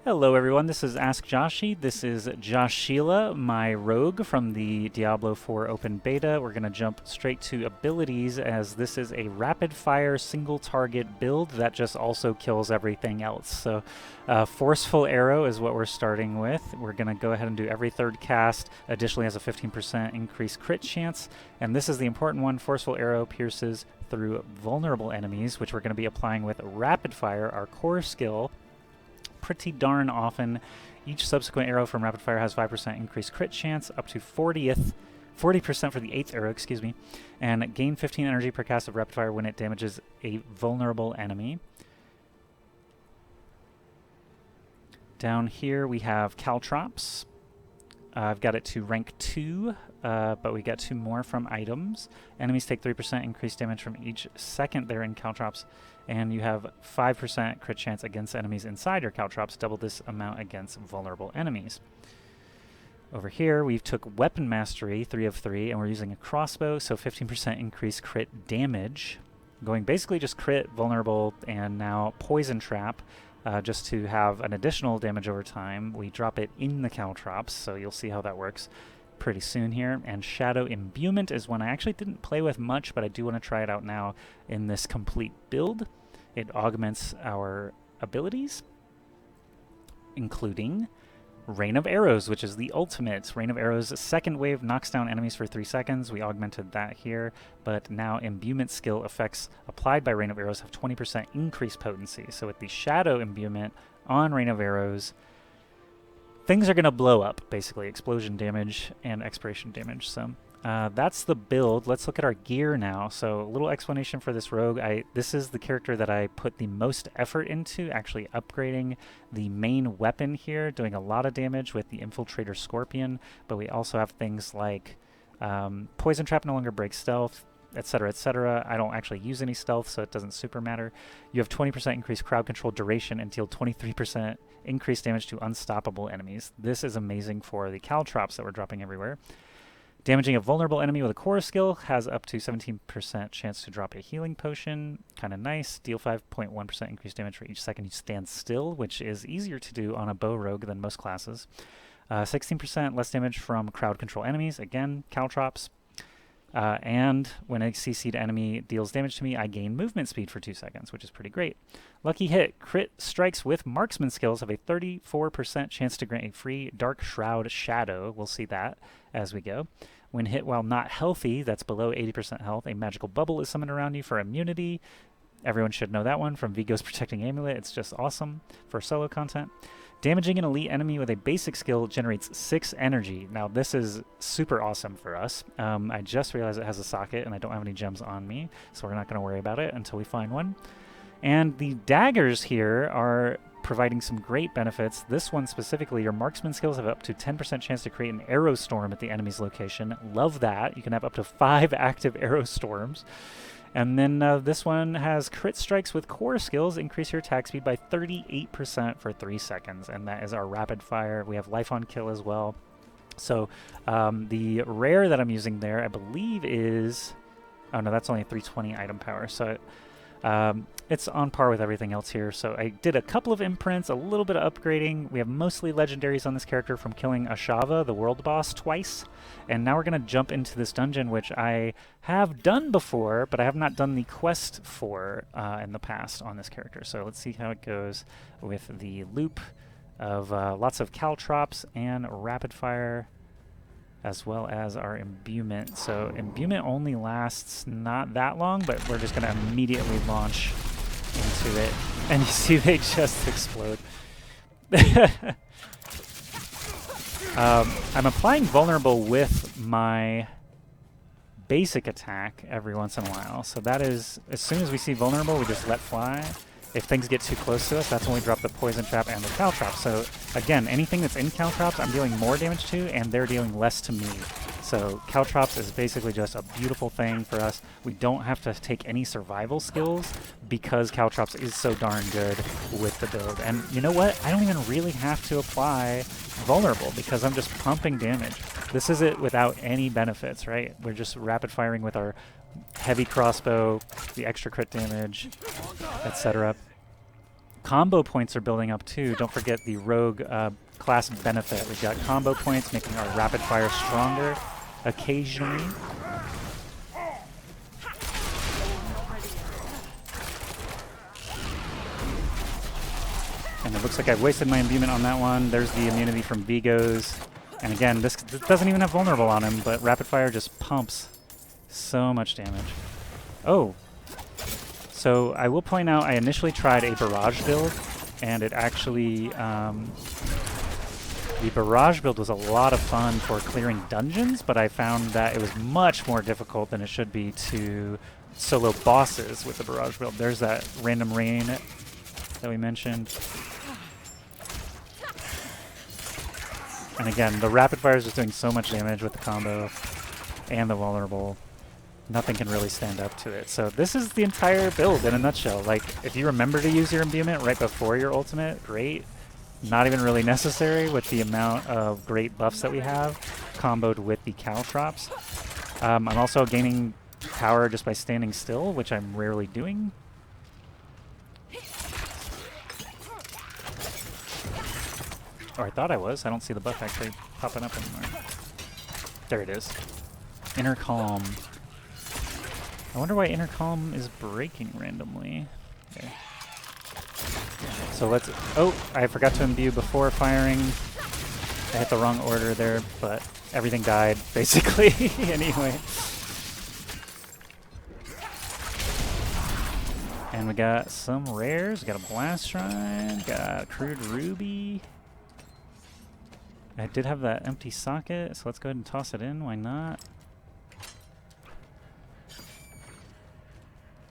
Hello everyone, this is Ask Joshi. This is Josh Sheila, my rogue from the Diablo 4 open beta. We're going to jump straight to abilities as this is a rapid fire single target build that just also kills everything else. So Forceful Arrow is what we're starting with. We're going to go ahead and do every third cast. Additionally has a 15% increased crit chance. And this is the important one. Forceful Arrow pierces through vulnerable enemies, which we're going to be applying with Rapid Fire, our core skill, pretty darn often. Each subsequent arrow from rapid fire has 5% increased crit chance, up to 40% for the 8th arrow, and gain 15 energy per cast of rapid fire when it damages a vulnerable enemy. Down here we have Caltrops. I've got it to rank 2, but we get 2 more from items. Enemies take 3% increased damage from each second they're in Caltrops, and you have 5% crit chance against enemies inside your Caltrops, double this amount against vulnerable enemies. Over here, we took Weapon Mastery, 3 of 3, and we're using a crossbow, so 15% increased crit damage. Going basically just crit, vulnerable, and now Poison Trap, just to have an additional damage over time. We drop it in the Caltrops, so you'll see how that works pretty soon here. And Shadow Imbuement is one I actually didn't play with much, but I do want to try it out now in this complete build. It augments our abilities, including Rain of Arrows, which is the ultimate. Rain of Arrows' second wave knocks down enemies for 3 seconds. We augmented that here, but now Imbuement skill effects applied by Rain of Arrows have 20% increased potency. So with the Shadow Imbuement on Rain of Arrows, things are going to blow up, basically. Explosion damage and expiration damage. So that's the build. Let's look at our gear now. So a little explanation for this rogue. This is the character that I put the most effort into, actually upgrading the main weapon here, doing a lot of damage with the Infiltrator Scorpion, but we also have things like Poison Trap no longer breaks stealth, etc., etc. I don't actually use any stealth, so it doesn't super matter. You have 20% increased crowd control duration and deal 23% increased damage to unstoppable enemies. This is amazing for the Caltrops that we're dropping everywhere. Damaging a vulnerable enemy with a core skill has up to 17% chance to drop a healing potion. Kind of nice. Deal 5.1% increased damage for each second you stand still, which is easier to do on a bow rogue than most classes. 16% less damage from crowd control enemies. Again, Caltrops. And when a CC'd enemy deals damage to me, I gain movement speed for 2 seconds, which is pretty great. Lucky hit. Crit strikes with marksman skills have a 34% chance to grant a free Dark Shroud Shadow. We'll see that as we go. When hit while not healthy, that's below 80% health, a magical bubble is summoned around you for immunity. Everyone should know that one from Vigo's Protecting Amulet. It's just awesome for solo content. Damaging an elite enemy with a basic skill generates 6 energy. Now this is super awesome for us. I just realized it has a socket and I don't have any gems on me, so we're not going to worry about it until we find one. And the daggers here are providing some great benefits. This one specifically, your marksman skills have up to 10% chance to create an arrow storm at the enemy's location. Love that. You can have up to 5 active arrow storms. And then this one has crit strikes with core skills, increase your attack speed by 38% for 3 seconds. And that is our rapid fire. We have life on kill as well. So the rare that I'm using there, I believe is... Oh no, that's only a 320 item power. So it's on par with everything else here. So I did a couple of imprints, a little bit of upgrading. We have mostly legendaries on this character from killing Ashava, the world boss, twice. And now we're going to jump into this dungeon, which I have done before, but I have not done the quest for in the past on this character. So let's see how it goes with the loop of lots of Caltrops and rapid fire, as well as our imbuement. So imbuement only lasts not that long, but we're just going to immediately launch into it. And you see they just explode. I'm applying vulnerable with my basic attack every once in a while. So that is, as soon as we see vulnerable, we just let fly. If things get too close to us, that's when we drop the Poison Trap and the Caltrops. So again, anything that's in Caltrops, I'm dealing more damage to, and they're dealing less to me. So Caltrops is basically just a beautiful thing for us. We don't have to take any survival skills because Caltrops is so darn good with the build. And you know what? I don't even really have to apply vulnerable because I'm just pumping damage. This is it without any benefits, right? We're just rapid firing with our heavy crossbow, the extra crit damage, etc. Combo points are building up too. Don't forget the rogue class benefit. We've got combo points making our rapid fire stronger occasionally. And it looks like I've wasted my imbuement on that one. There's the immunity from Vigos. And again, this doesn't even have vulnerable on him, but rapid fire just pumps so much damage. Oh. So I will point out I initially tried a barrage build, and it actually, the barrage build was a lot of fun for clearing dungeons, but I found that it was much more difficult than it should be to solo bosses with the barrage build. There's that random rain that we mentioned. And again, the rapid fire is just doing so much damage with the combo and the vulnerable. Nothing can really stand up to it. So this is the entire build in a nutshell. Like, if you remember to use your imbuement right before your ultimate, great. Not even really necessary with the amount of great buffs that we have, comboed with the caltrops. I'm also gaining power just by standing still, which I'm rarely doing. Or I thought I was. I don't see the buff actually popping up anymore. There it is. Inner Calm. I wonder why Inner Calm is breaking randomly. Okay. So let's... Oh, I forgot to imbue before firing. I hit the wrong order there, but everything died, basically, anyway. And we got some rares. We got a Blast Shrine, got a Crude Ruby. I did have that empty socket, so let's go ahead and toss it in. Why not?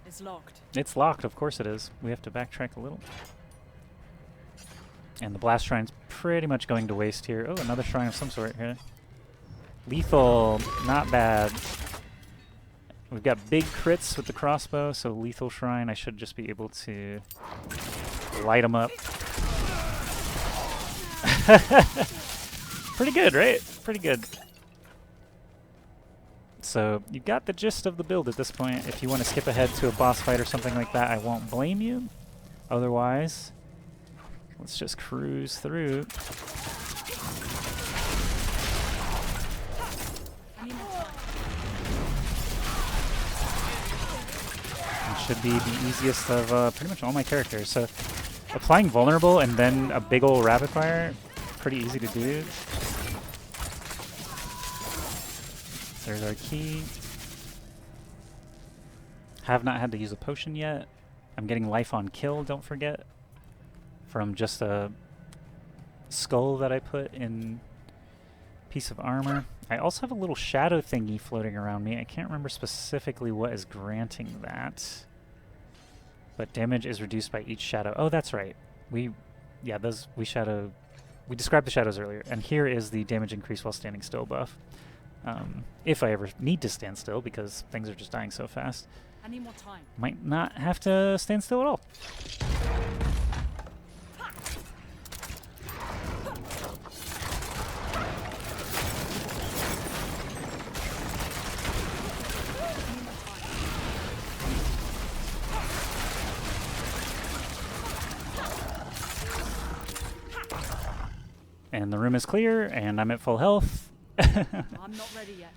It's locked. It's locked, of course it is. We have to backtrack a little. And the Blast Shrine's pretty much going to waste here. Oh, another shrine of some sort here. Lethal, not bad. We've got big crits with the crossbow, so Lethal Shrine, I should just be able to light them up. Pretty good, right? Pretty good. So you got the gist of the build at this point. If you want to skip ahead to a boss fight or something like that, I won't blame you. Otherwise, let's just cruise through. It should be the easiest of pretty much all my characters. So applying vulnerable and then a big ol' rapid fire, pretty easy to do. There's our key. Have not had to use a potion yet. I'm getting life on kill, don't forget, from just a skull that I put in piece of armor. I also have a little shadow thingy floating around me. I can't remember specifically what is granting that. But damage is reduced by each shadow. Oh, that's right. We described the shadows earlier. And here is the damage increase while standing still buff. If I ever need to stand still, because things are just dying so fast. I need more time. Might not have to stand still at all. And the room is clear, and I'm at full health. I'm not ready yet.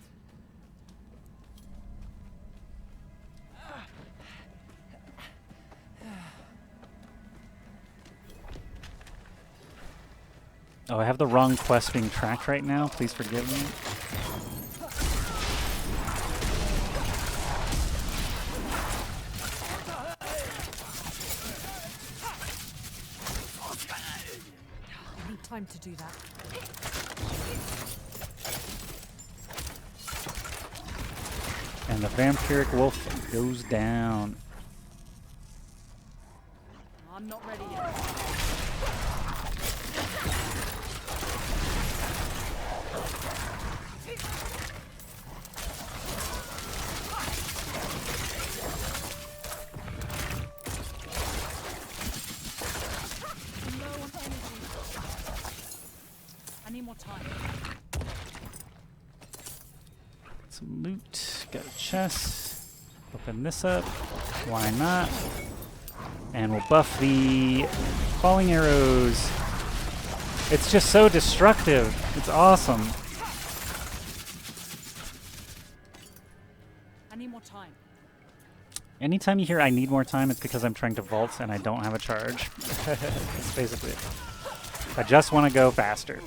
Oh, I have the wrong quest being tracked right now. Please forgive me. I need time to do that. And the vampiric wolf goes down. I'm not ready yet. I need more time. Some loot. Got a chest. Open this up. Why not? And we'll buff the falling arrows. It's just so destructive. It's awesome. I need more time. Anytime you hear I need more time, it's because I'm trying to vault and I don't have a charge. That's basically it. I just want to go faster.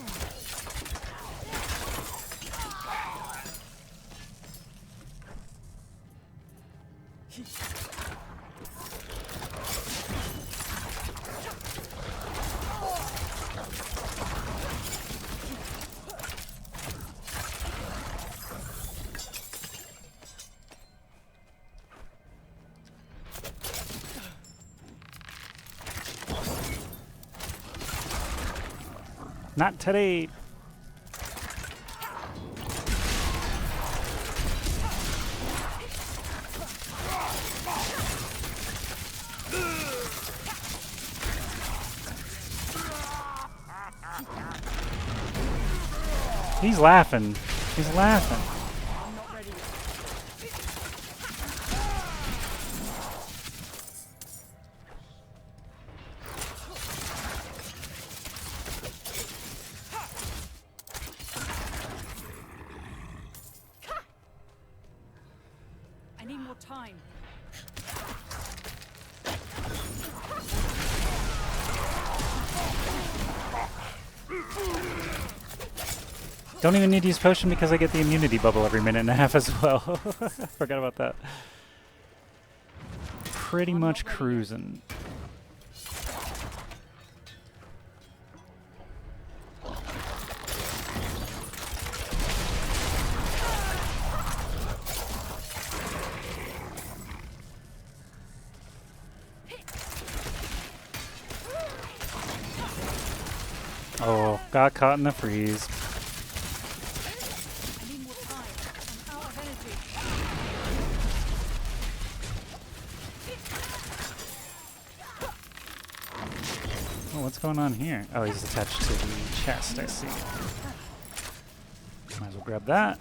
Not today. He's laughing. He's laughing. I'm not ready yet. I need more time. Don't even need to use potion because I get the immunity bubble every minute and a half as well. Forgot about that. Pretty much cruising. Oh, got caught in the freeze. I need more time. I'm out of energy. Oh, what's going on here? Oh, he's attached to the chest, I see. Might as well grab that.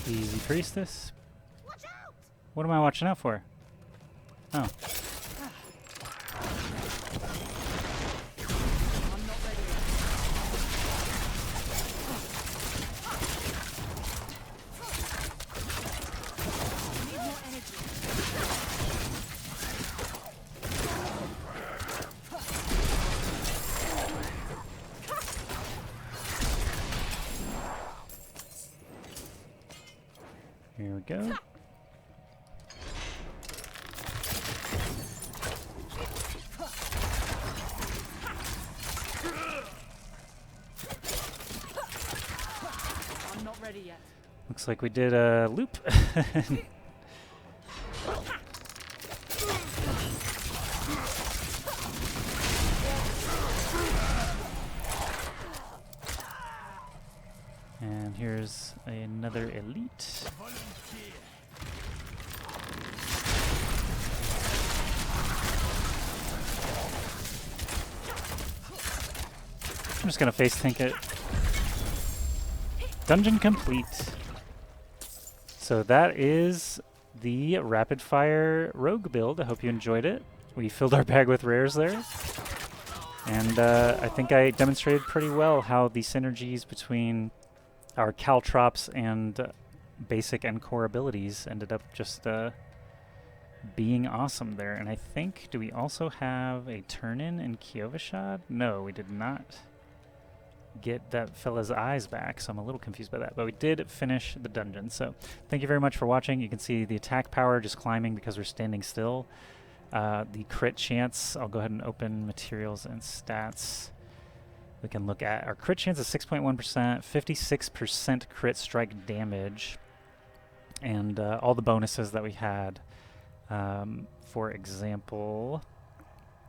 Easy priestess. What am I watching out for? Oh. I'm not ready yet. I need more energy. Here we go. I'm not ready yet. Looks like we did a loop. And here's another elite. I'm just gonna face tank it. Dungeon complete. So that is the rapid fire rogue build. I hope you enjoyed it. We filled our bag with rares there. And I think I demonstrated pretty well how the synergies between our caltrops and basic and core abilities ended up just being awesome there. And I think, do we also have a turn-in in Kiovashad? No, we did not get that fella's eyes back, so I'm a little confused by that. But we did finish the dungeon. So thank you very much for watching. You can see the attack power just climbing because we're standing still. The crit chance, I'll go ahead and open materials and stats. We can look at our crit chance is 6.1%, 56% crit strike damage, and all the bonuses that we had. For example,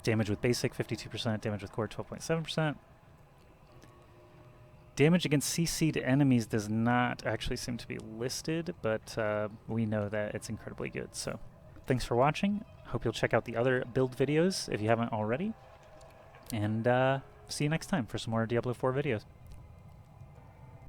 damage with basic 52%, damage with core 12.7%. Damage against CC'd enemies does not actually seem to be listed, but we know that it's incredibly good. So thanks for watching. Hope you'll check out the other build videos if you haven't already. And see you next time for some more Diablo 4 videos.